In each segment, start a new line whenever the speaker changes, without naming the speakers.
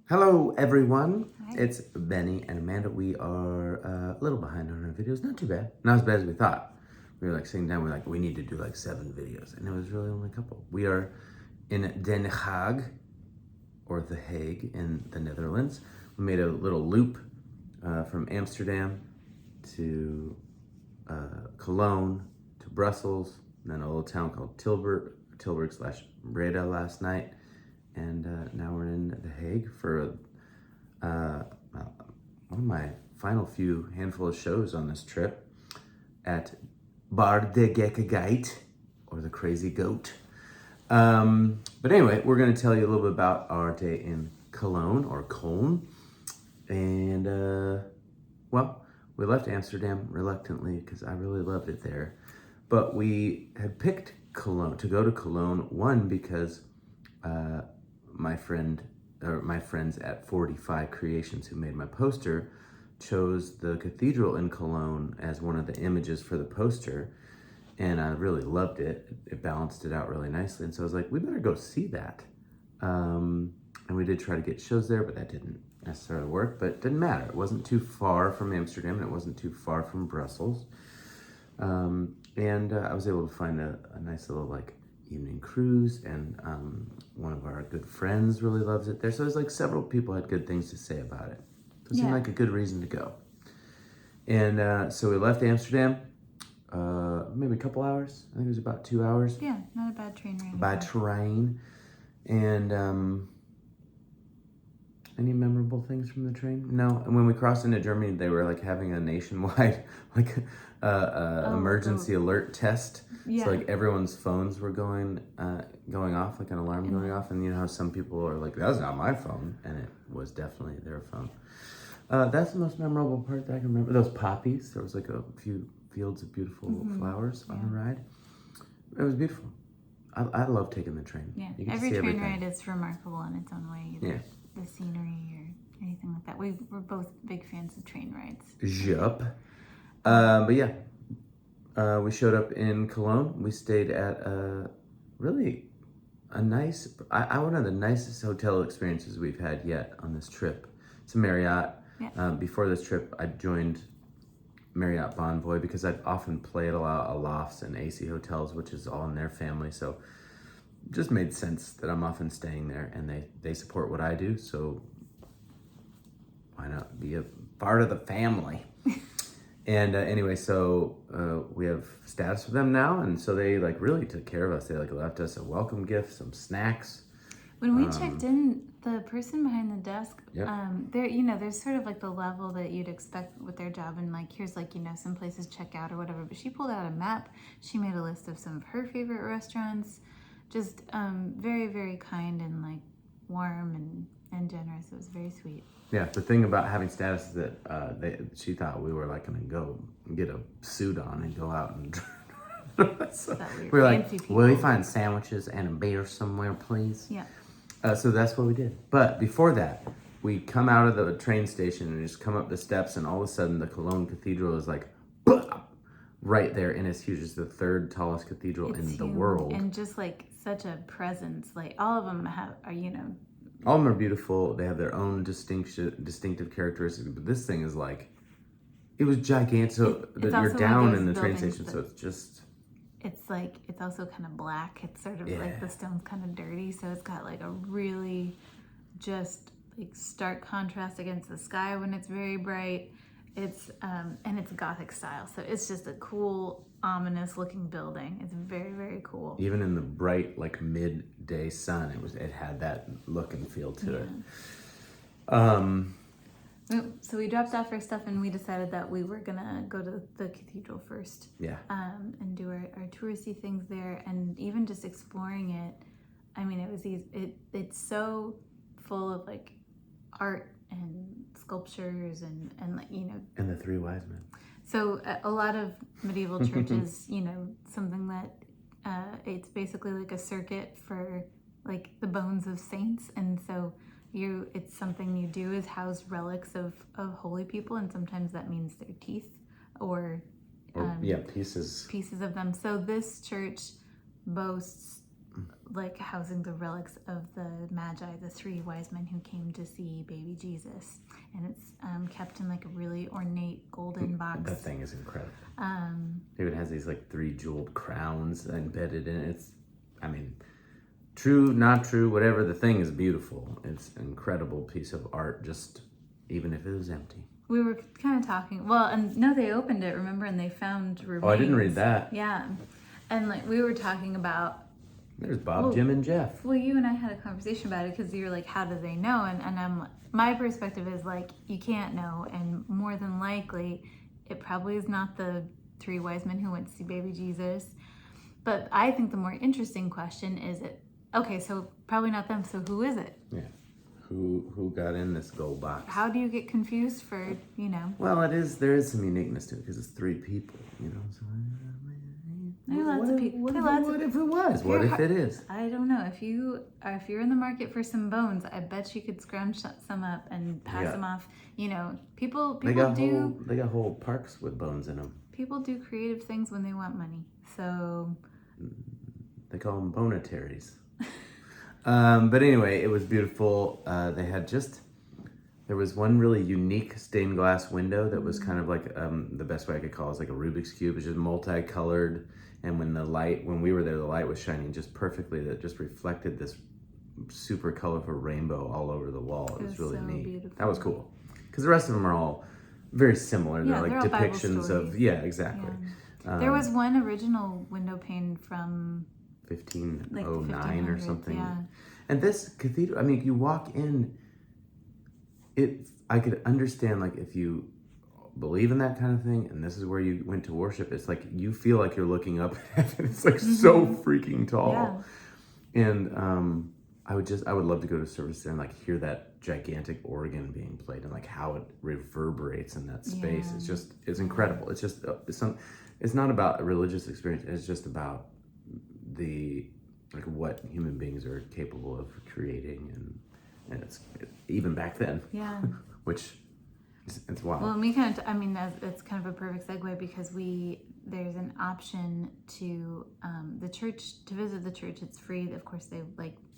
Hello, everyone.
Hi.
It's Benny and Amanda. We are a little behind on our videos. Not too bad. Not as bad as we thought. We were like sitting down. We're like, we need to do like 7 videos, and it was really only a couple. We are in Den Haag, or The Hague, in the Netherlands. We made a little loop from Amsterdam to Cologne to Brussels, and then a little town called Tilburg / Breda last night. And now we're in The Hague for one of my final few handful of shows on this trip at Bar de Gekke Geit, or the Crazy Goat. But anyway, we're going to tell you a little bit about our day in Cologne, or Cologne. And, well, we left Amsterdam reluctantly because I really loved it there. But we had picked Cologne, to go to Cologne, one, because my friends at 45 Creations, who made my poster, chose the cathedral in Cologne as one of the images for the poster, and I really loved it. It balanced it out really nicely, and so I was like, we better go see that. And we did try to get shows there, but that didn't necessarily work, but it didn't matter. It wasn't too far from Amsterdam, and it wasn't too far from Brussels. And I was able to find a nice little evening cruise, and one of our good friends really loves it there. So there's several people had good things to say about it. So it seemed like a good reason to go. And so we left Amsterdam, maybe a couple hours. I think it was about 2 hours.
Yeah, not a bad train ride.
By train. And any memorable things from the train? No. And when we crossed into Germany, they were having a nationwide emergency alert test.
Yeah.
So everyone's phones were going off, an alarm going off. And you know how some people are like, that's not my phone, and it was definitely their phone. That's the most memorable part that I can remember. Those poppies. There was a few fields of beautiful flowers on the ride. It was beautiful. I love taking the train.
Yeah, every train ride is remarkable in its own way. Either the scenery or anything like that. We're both big fans of train rides.
Yup. But yeah, we showed up in Cologne. We stayed at really a nice, one of the nicest hotel experiences we've had yet on this trip. It's a Marriott. Yeah. Before this trip, I joined Marriott Bonvoy because I've often played a lot of lofts and AC hotels, which is all in their family. So it just made sense that I'm often staying there, and they support what I do. So why not be a part of the family? And anyway, so we have status with them now, and so they really took care of us. They left us a welcome gift, some snacks.
When we checked in, the person behind the desk, there's sort of the level that you'd expect with their job, and here's some places check out or whatever. But she pulled out a map. She made a list of some of her favorite restaurants. Just very, very kind and warm and generous. It was very sweet.
Yeah, the thing about having status is that she thought we were gonna go get a suit on and go out and. So we were like, will you find sandwiches and a beer somewhere, please?
Yeah.
So that's what we did. But before that, we come out of the train station and just come up the steps, and all of a sudden the Cologne Cathedral is right there, and it's huge. It's the third tallest cathedral in the world.
And just such a presence. All of them
all of them are beautiful. They have their own distinctive characteristics. But this thing is it was gigantic. So you're down in the train station, so it's just...
It's also kind of black. It's sort of the stone's kind of dirty, so it's got a really just stark contrast against the sky when it's very bright. It's and it's Gothic style, so it's just a cool, ominous looking building. It's very, very cool.
Even in the bright midday sun, it had that look and feel to it.
So we dropped off our stuff, and we decided that we were gonna go to the cathedral first.
Yeah.
And do our touristy things there, and even just exploring it. I mean, it was easy. It's so full of art and sculptures and
And the three wise men.
So a lot of medieval churches, something that it's basically a circuit for the bones of saints, and so. It's something you do is house relics of holy people, and sometimes that means their teeth or
pieces
of them. So this church boasts like housing the relics of the Magi, the 3 wise men who came to see baby Jesus, and it's kept in like a really ornate golden box.
That thing is incredible. It even has these like 3 jeweled crowns embedded in it. It's, I mean, true, not true, whatever. The thing is beautiful. It's an incredible piece of art, just even if it was empty.
We were kind of talking. Well, and no, they opened it, remember, and they found remains.
Oh, I didn't read that.
Yeah, and like we were talking about.
There's Bob, Jim, and Jeff.
Well, you and I had a conversation about it because you're like, how do they know? And I'm, my perspective is like, you can't know, and more than likely, it probably is not the 3 wise men who went to see baby Jesus. But I think the more interesting question is, okay, so probably not them. So who is it?
Yeah. Who got in this gold box?
How do you get confused for, you know?
Well, there is some uniqueness to it because it's 3 people, you know. So,
Lots of people.
What if it was? What if it is?
I don't know. If you're in the market for some bones, I bet you could scrounge some up and pass them off. You know, people
they got whole parks with bones in them.
People do creative things when they want money. So
they call them bonetaries. But anyway, it was beautiful. They had there was one really unique stained glass window that was kind of like, the best way I could call it is like a Rubik's Cube. It's just multicolored. And when we were there, the light was shining just perfectly. That just reflected this super colorful rainbow all over the wall. It was really neat. Beautiful. That was cool. Because the rest of them are all very similar.
Yeah,
they're like depictions of, exactly.
Yeah. There was one original window pane from
1509 or something.
Yeah.
And this cathedral, I mean, you walk in, I could understand, like, if you believe in that kind of thing and this is where you went to worship, it's like you feel like you're looking up at heaven. It's like so freaking tall. Yeah. And I would love to go to service there and like hear that gigantic organ being played and like how it reverberates in that space.
Yeah.
It's incredible. It's just it's not about a religious experience. It's just about what human beings are capable of creating, and it's even back then.
Yeah.
Which it's wild.
Well, it's kind of a perfect segue because there's an option to the church, to visit the church. It's free. Of course, they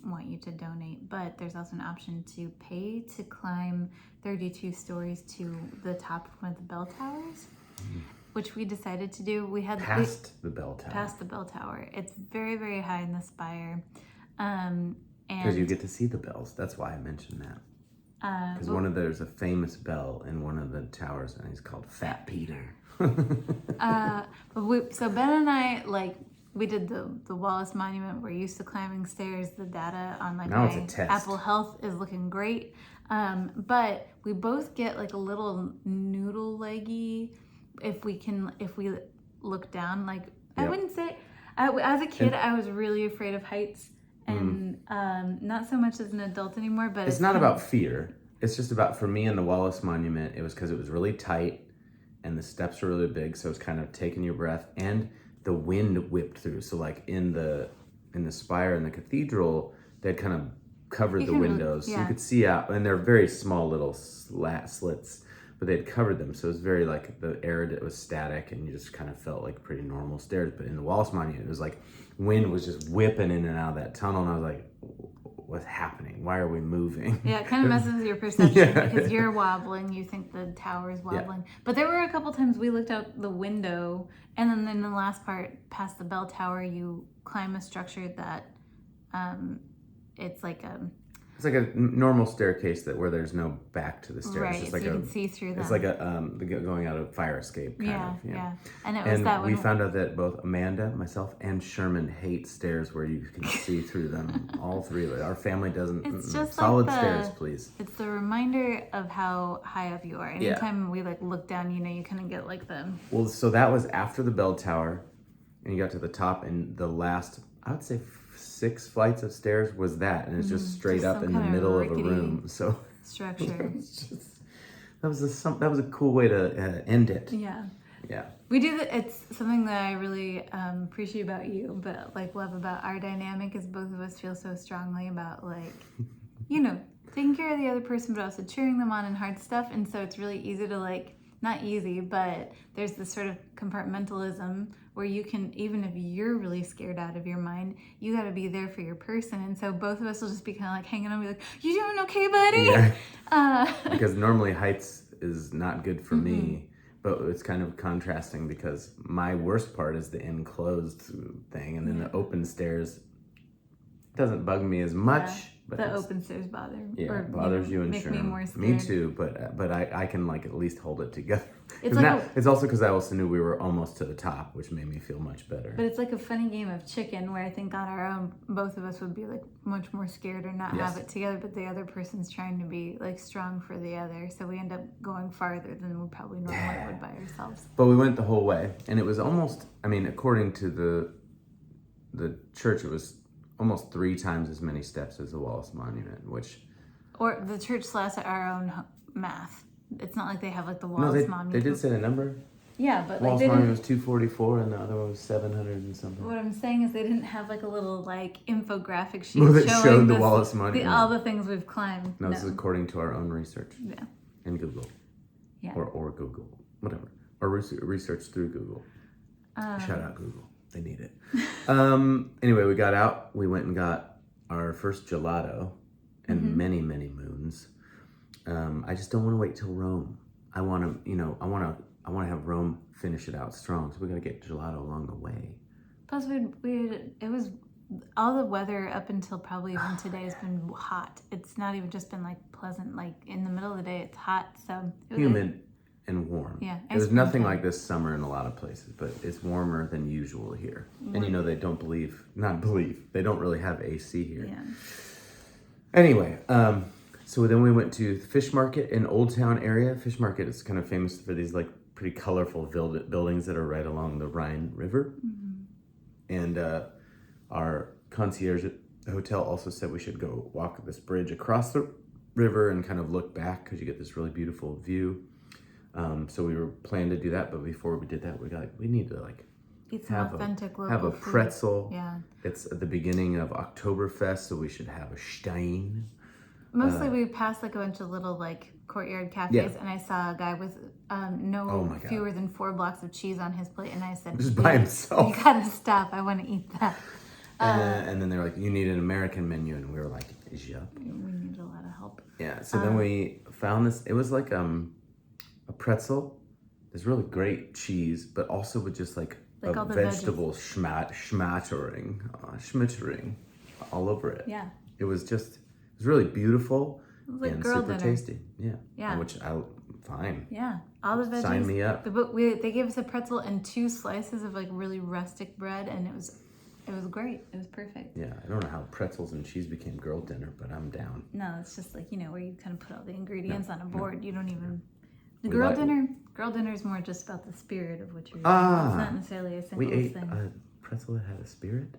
want you to donate, but there's also an option to pay to climb 32 stories to the top of one of the bell towers, which we decided to do. Past
the bell tower.
Past the bell tower. It's very, very high in the spire.
Because you get to see the bells. That's why I mentioned that. Because there's a famous bell in one of the towers, and he's called Fat Peter.
So Ben and I, we did the Wallace Monument. We're used to climbing stairs. The data on
now it's a test.
Apple Health is looking great. But we both get a little noodle leggy if we look down. Yep. I wouldn't say, as a kid, I was really afraid of heights. And not so much as an adult anymore, but
it's not about fear. It's just about, for me in the Wallace Monument, it was because it was really tight and the steps were really big, so it's kind of taking your breath, and the wind whipped through. So in the spire in the cathedral, they'd kind of covered the windows, so you could see out, and they're very small little slits, but they'd covered them, so it was very the air, it was static, and you just kind of felt like pretty normal stairs. But in the Wallace Monument, it was wind was just whipping in and out of that tunnel, and I was like, what's happening? Why are we moving?
Yeah, it kind of messes with your perception because you're wobbling, you think the tower is wobbling. Yeah. But there were a couple times we looked out the window, and then in the last part, past the bell tower, you climb a structure that it's like a
normal staircase where there's no back to the stairs.
Right,
it's
so you can see through them.
It's like going out of fire escape kind of.
Yeah. And it was that one.
We found out that both Amanda, myself, and Sherman hate stairs where you can see through them. All 3 of it. Our family doesn't.
It's just
solid stairs, please.
It's the reminder of how high up you are. Anytime we look down, you kind of get the.
Well, so that was after the bell tower, and you got to the top, and the last, I would say, 6 flights of stairs was that, and it's just straight up in the middle of a room. So
structure.
That was a cool way to end it.
Yeah.
Yeah.
We do that. It's something that I really appreciate about you, but love about our dynamic is both of us feel so strongly about taking care of the other person, but also cheering them on in hard stuff. And so it's really easy to not easy, but there's this sort of compartmentalism where you can, even if you're really scared out of your mind, you got to be there for your person. And so both of us will just be kind of like hanging on and be like, you doing okay, buddy?
Yeah. Because normally heights is not good for me, but it's kind of contrasting because my worst part is the enclosed thing, and then the open stairs doesn't bug me as much. But
the open stairs bother me.
Yeah, it bothers you and
make me more scared.
Me too, but I can like at least hold it together.
It's
it's also because I also knew we were almost to the top, which made me feel much better.
But it's like a funny game of chicken where I think on our own, both of us would be like much more scared or not have it together, but the other person's trying to be like strong for the other. So we end up going farther than we probably normally would by ourselves.
But we went the whole way, and it was almost, I mean, according to the church, it was almost 3 times as many steps as the Wallace Monument, which...
Or the church slash our own math. It's not like they have like the Wallace Monument.
They did say a number.
Yeah, but
Wallace Monument was 244 and the other one was 700 and something.
What I'm saying is they didn't have like a little like infographic sheet
showing the Wallace Monument.
all the things we've climbed.
No, this is according to our own research.
Yeah.
And Google.
Yeah.
Or Google. Whatever. Or research through Google. Shout out Google. They need it. Anyway, we got out. We went and got our first gelato in many, many moons. I just don't want to wait till Rome. I want to have Rome finish it out strong. So we got to get gelato along the way.
Plus, it was all the weather up until probably even today has been hot. It's not even just been like pleasant. Like in the middle of the day, it's hot. So it was
humid and warm.
Yeah,
there's nothing like this summer in a lot of places, but it's warmer than usual here. And they don't they don't really have AC here.
Yeah.
Anyway, so then we went to the fish market in Old Town area. Fish market is kind of famous for these like pretty colorful buildings that are right along the Rhine River. And our concierge at the hotel also said we should go walk this bridge across the river and kind of look back because you get this really beautiful view. So we were planning to do that, but before we did that, we need to like
eat some authentic local
have a pretzel.
Food. Yeah,
it's at the beginning of Oktoberfest, so we should have a Stein.
Mostly we passed like a bunch of little like courtyard cafes, and I saw a guy with fewer than 4 blocks of cheese on his plate, and I said,
just by himself.
You gotta stop. I want to eat that.
And then they're like, you need an American menu, and we were like, yep.
We need a lot of help.
Yeah. So then we found this. It was like a pretzel. There's really great cheese, but also with just like a vegetable schmattering all over it.
Yeah.
It was really beautiful
and super
tasty. Yeah.
Yeah.
Fine.
Yeah. All the veggies.
Sign me up.
They gave us a pretzel and 2 slices of like really rustic bread, and it was great. It was perfect.
Yeah. I don't know how pretzels and cheese became girl dinner, but I'm down.
No, it's just like, where you kind of put all the ingredients on a board. You don't even... The girl dinner is more just about the spirit of what you're eating. It's not necessarily a single thing.
We ate a pretzel that had a spirit?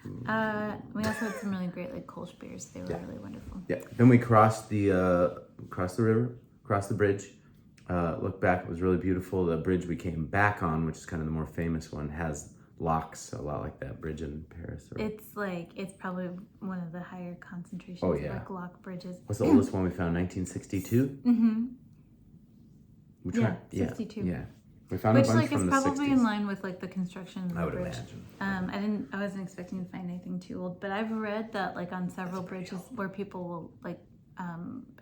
We also had some really great like Kolsch beers. They were really wonderful.
Yeah. Then we crossed the river, crossed the bridge. Looked back, it was really beautiful. The bridge we came back on, which is kind of the more famous one, has locks, a lot like that bridge in Paris.
It's probably one of the higher concentrations of like lock bridges.
What's the oldest one we found? 1962? Mm-hmm.
62.
Yeah. We found a bunch
like
from
is
the
probably
60s.
in line with like the construction of the bridge.
Imagine.
I wasn't expecting to find anything too old, but I've read that like on several bridges where people will like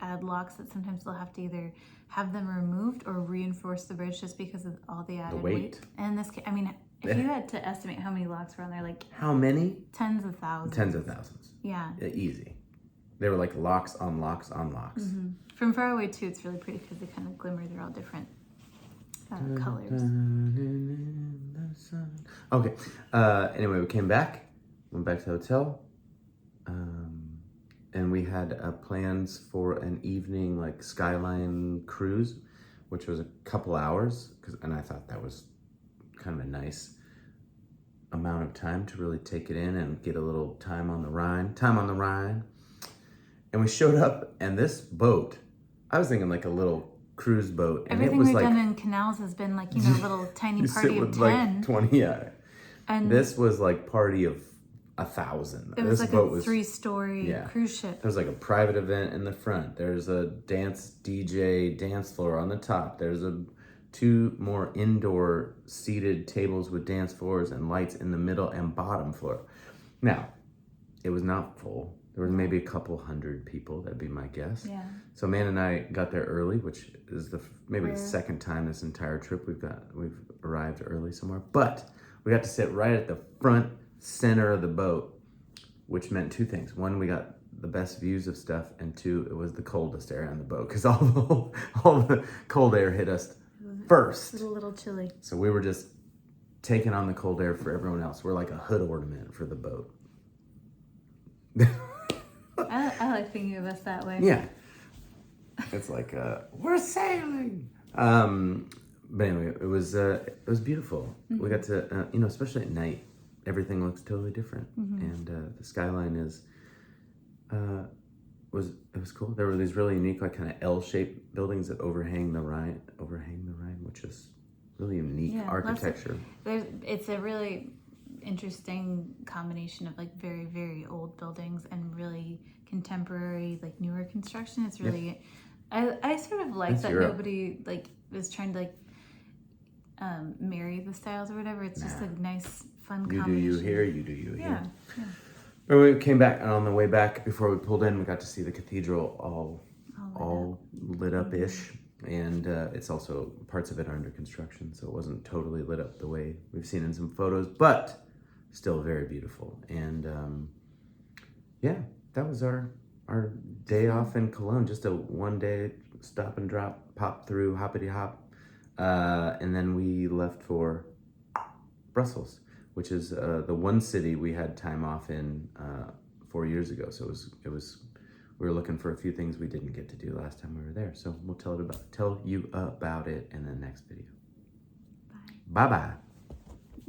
add locks, that sometimes they'll have to either have them removed or reinforce the bridge just because of all the added weight. And in this case, I mean, if you had to estimate how many locks were on there, like...
How many?
Tens of thousands.
Tens of thousands.
Yeah.
Easy. They were like locks on locks on locks.
Mm-hmm. From far away, too, it's really pretty because they kind of glimmer. They're all different colors.
Okay. Anyway, we came back. Went back to the hotel. And we had plans for an evening like skyline cruise, which was a couple hours. And I thought that was kind of a nice amount of time to really take it in and get a little time on the Rhine. And we showed up, and this boat, I was thinking like a little cruise boat. And
everything
it was
we've
like,
done in canals has been like, a little tiny party of 10.
Like 20, yeah.
And
this was like party of 1,000.
It was like a 3-story cruise ship.
There's like a private event in the front. There's a DJ dance floor on the top. There's 2 more indoor seated tables with dance floors and lights in the middle and bottom floor. Now, it was not full. There was maybe a couple hundred people. That'd be my guess.
Yeah.
So Man and I got there early, which is the second time this entire trip we've arrived early somewhere. But we got to sit right at the front center of the boat, which meant 2 things. 1, we got the best views of stuff, and 2, it was the coldest area on the boat because all the cold air hit us first.
It was a little chilly.
So we were just taking on the cold air for everyone else. We're like a hood ornament for the boat.
I like thinking of us that way.
Yeah. It's like, we're sailing. But anyway, it was beautiful. We got to, especially at night, everything looks totally different. And the skyline was cool. There were these really unique, like kind of L-shaped buildings that overhang the Rhine, which is really unique architecture.
It's a really interesting combination of like very, very old buildings and really contemporary, like newer construction. It's really, I sort of like that Europe. Nobody like was trying to like marry the styles or whatever. It's just a nice, fun combination.
You do you here, you do you here.
Yeah.
But we came back, and on the way back, before we pulled in, we got to see the cathedral all lit up-ish. And it's also, parts of it are under construction, so it wasn't totally lit up the way we've seen in some photos, but still very beautiful. And that was our day off in Cologne, just a 1-day stop and drop, pop through, hoppity hop. And then we left for Brussels, which is the one city we had time off in 4 years ago. So it was we were looking for a few things we didn't get to do last time we were there. So we'll tell you about it in the next video.
Bye.
Bye-bye.